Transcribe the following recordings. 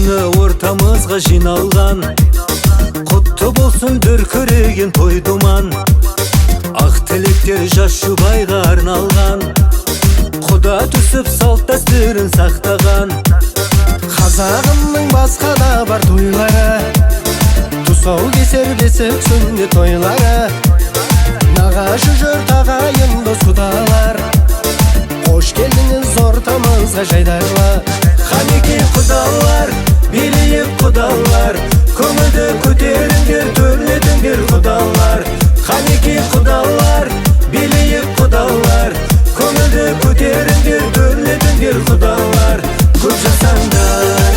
күні ортамызға жиналған, құтты болсын дүркіреген той думан. Ақ тілектер жас жұбайға арналған, Құда түсіп салт дәстүрін сақтаған. Қазағымның басқа да бар тойлары, тұсау кесер бесік сүннет тойлары. Нағашы жұрт ағайын дос құдалар, қош келдіңіз ортамызға жайдарлы. Қанекей құдалар, билейік құдалар, көңілді көтеріңдер, төрлетіңдер құдалар. Қанекей құдалар, билейік құдалар, көңілді көтеріңдер, төрлетіңдер құдалар. Көп жасаңдар.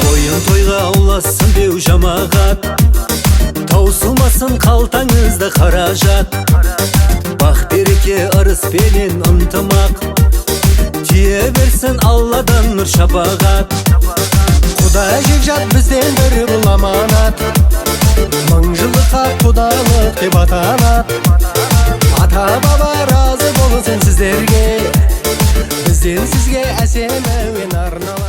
Тойын тойға ауласын деу жамағат, таусылмасын қалтаңызда қаражат. Бақ береке ырыспенен ынтымақ, тие берсін Алладан нұр шапағат. Құда жекжат бізден бір бұл аманат, мың жылдыққа құдалық деп атанат. Ата баба разы болсын сіздерге, бізден сізге әсем әуен арналады.